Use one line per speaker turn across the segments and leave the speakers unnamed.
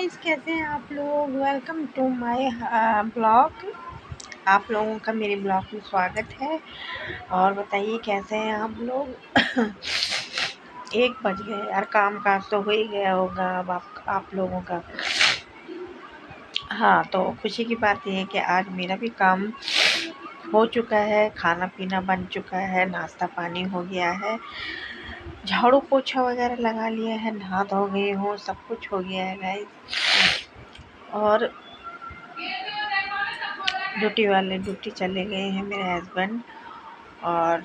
Guys, कैसे हैं आप लोग। Welcome to my blog. आप लोगों का मेरे ब्लॉग में स्वागत है। और बताइए कैसे हैं आप लोग। 1 बज गए यार, काम काज तो हो ही गया होगा अब आप लोगों का। हाँ, तो खुशी की बात यह है कि आज मेरा भी काम हो चुका है, खाना पीना बन चुका है, नाश्ता पानी हो गया है, झाड़ू पोछा वगैरह लगा लिया है, नहा धो गई हूँ, सब कुछ हो गया है गाइस। और ड्यूटी वाले ड्यूटी चले गए हैं मेरे हस्बैंड, और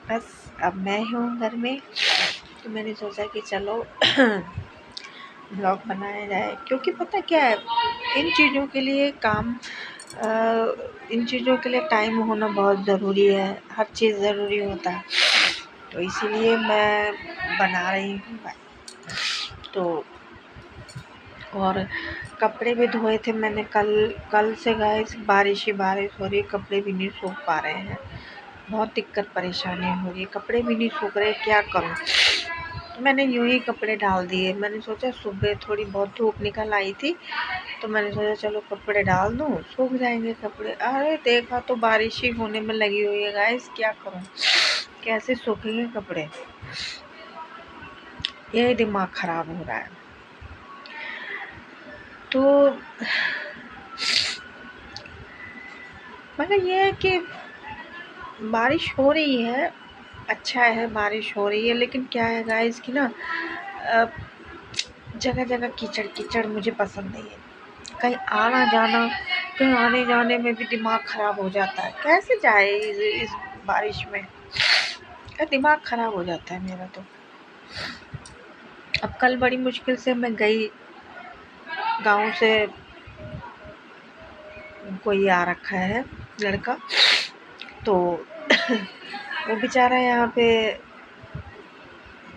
बस अब मैं हूँ घर में। तो मैंने सोचा कि चलो ब्लॉग बनाया जाए, क्योंकि पता क्या है, इन चीज़ों के लिए इन चीज़ों के लिए टाइम होना बहुत ज़रूरी है। हर चीज़ ज़रूरी होता है, तो इसीलिए मैं बना रही हूँ। तो और कपड़े भी धोए थे मैंने कल से गाइस, बारिश ही बारिश हो रही है, कपड़े भी नहीं सूख पा रहे हैं। बहुत दिक्कत परेशानी हो रही है, कपड़े भी नहीं सूख रहे, क्या करूं। तो मैंने यूं ही कपड़े डाल दिए। मैंने सोचा सुबह थोड़ी बहुत धूप निकल आई थी, तो मैंने सोचा चलो कपड़े डाल दूं, सूख जाएंगे कपड़े। अरे देखा तो बारिश ही होने में लगी हुई है गाइस, क्या करूं, कैसे सूखेंगे कपड़े। यही दिमाग खराब हो रहा है। तो मगर ये है कि बारिश हो रही है, अच्छा है बारिश हो रही है, लेकिन क्या है गाइस कि ना, जगह जगह कीचड़ कीचड़ मुझे पसंद नहीं है। कहीं आना जाना, कहीं आने जाने में भी दिमाग खराब हो जाता है। कैसे जाए इस बारिश में, दिमाग खराब हो जाता है मेरा तो। अब कल बड़ी मुश्किल से मैं गई, गांव से कोई आ रखा है लड़का, तो वो बेचारा यहाँ पे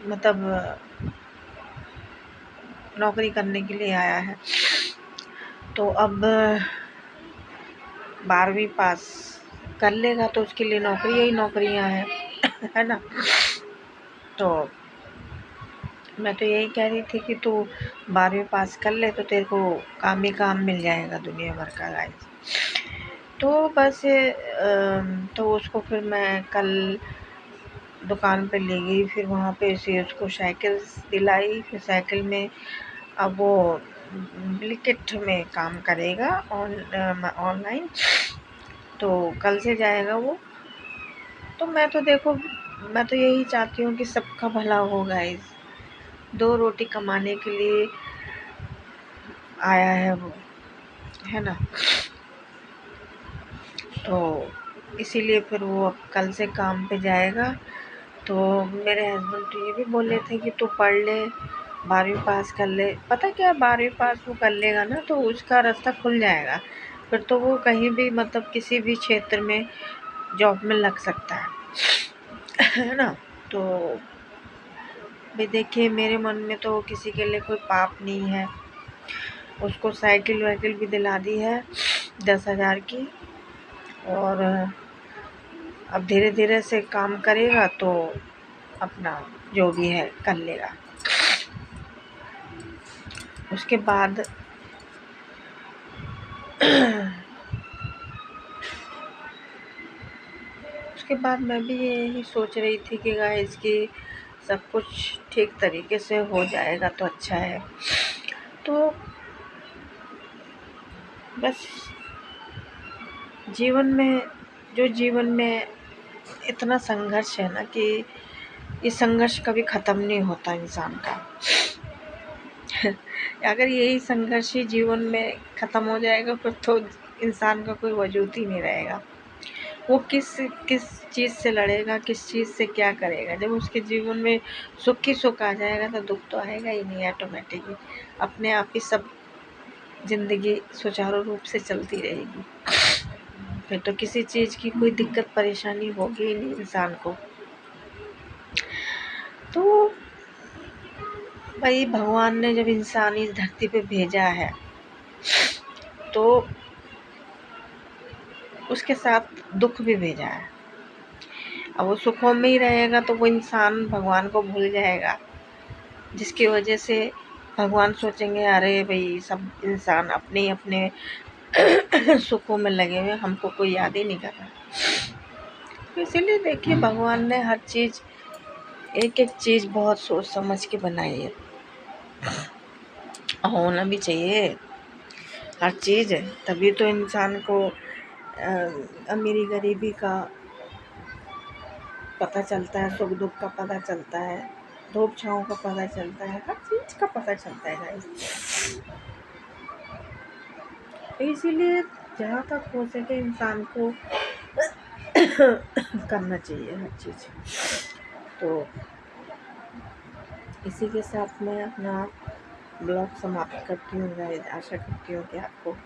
मतलब नौकरी करने के लिए आया है। तो अब 12वीं पास कर लेगा तो उसके लिए नौकरियाँ ही नौकरियाँ हैं है ना। तो मैं तो यही कह रही थी कि तू 12वीं पास कर ले तो तेरे को काम ही काम मिल जाएगा दुनिया भर का गाइस। तो बस तो उसको फिर मैं कल दुकान पे ले गई, फिर वहाँ पे से उसको साइकिल दिलाई। फिर साइकिल में अब वो ब्लिंकिट में काम करेगा ऑनलाइन, तो कल से जाएगा वो। तो मैं तो देखो, मैं तो यही चाहती हूँ कि सबका भला हो गाइस। 2 रोटी कमाने के लिए आया है वो, है ना। तो इसीलिए फिर वो अब कल से काम पे जाएगा। तो मेरे हस्बैंड तो ये भी बोले थे कि तू पढ़ ले, 12वीं पास कर ले। पता क्या, 12वीं पास वो कर लेगा ना तो उसका रास्ता खुल जाएगा, फिर तो वो कहीं भी मतलब किसी भी क्षेत्र में जॉब में लग सकता है ना। तो भाई देखिए, मेरे मन में तो किसी के लिए कोई पाप नहीं है। उसको साइकिल वाइकिल भी दिला दी है 10,000 की, और अब धीरे धीरे से काम करेगा तो अपना जो भी है कर लेगा। उसके बाद उसके बाद मैं भी यही सोच रही थी कि गाइस की सब कुछ ठीक तरीके से हो जाएगा तो अच्छा है। तो बस जीवन में इतना संघर्ष है ना कि ये संघर्ष कभी ख़त्म नहीं होता इंसान का। अगर यही संघर्ष ही जीवन में ख़त्म हो जाएगा फिर तो इंसान का कोई वजूद ही नहीं रहेगा। वो किस किस चीज़ से लड़ेगा, किस चीज़ से क्या करेगा। जब उसके जीवन में सुख ही सुख आ जाएगा तो दुख तो आएगा ही नहीं, ऑटोमेटिकली अपने आप ही सब ज़िंदगी सुचारू रूप से चलती रहेगी। फिर तो किसी चीज़ की कोई दिक्कत परेशानी होगी ही नहीं इंसान को। तो भाई भगवान ने जब इंसान इस धरती पे भेजा है तो उसके साथ दुख भी भेजा है। अब वो सुखों में ही रहेगा तो वो इंसान भगवान को भूल जाएगा, जिसकी वजह से भगवान सोचेंगे अरे भाई सब इंसान अपने अपने सुखों में लगे हुए, हमको कोई याद ही नहीं कर रहा। तो इसीलिए देखिए भगवान ने हर चीज़, एक एक चीज़ बहुत सोच समझ के बनाई है, होना भी चाहिए हर चीज़। तभी तो इंसान को अमीरी गरीबी का पता चलता है, सुख दुख का पता चलता है, धूप छाँव का पता चलता है, हर चीज़ का पता चलता है गाइस। तो इसीलिए जहाँ तक हो सके इंसान को करना चाहिए हर चीज़। तो इसी के साथ मैं अपना ब्लॉग समाप्त करती हूँ गाइस। आशा करती हूँ कि आपको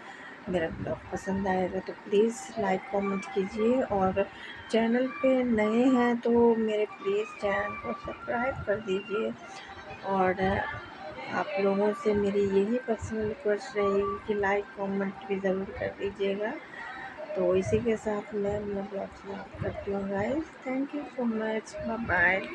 मेरा ब्लॉग पसंद आएगा, तो प्लीज़ लाइक कमेंट कीजिए, और चैनल पे नए हैं तो मेरे प्लीज़ चैनल को सब्सक्राइब कर दीजिए। और आप लोगों से मेरी यही पर्सनल रिक्वेस्ट रहेगी कि लाइक कमेंट भी ज़रूर कर दीजिएगा। तो इसी के साथ मैं अपना ब्लॉग समाप्त करती हूँ guys. Thank you so much, bye bye.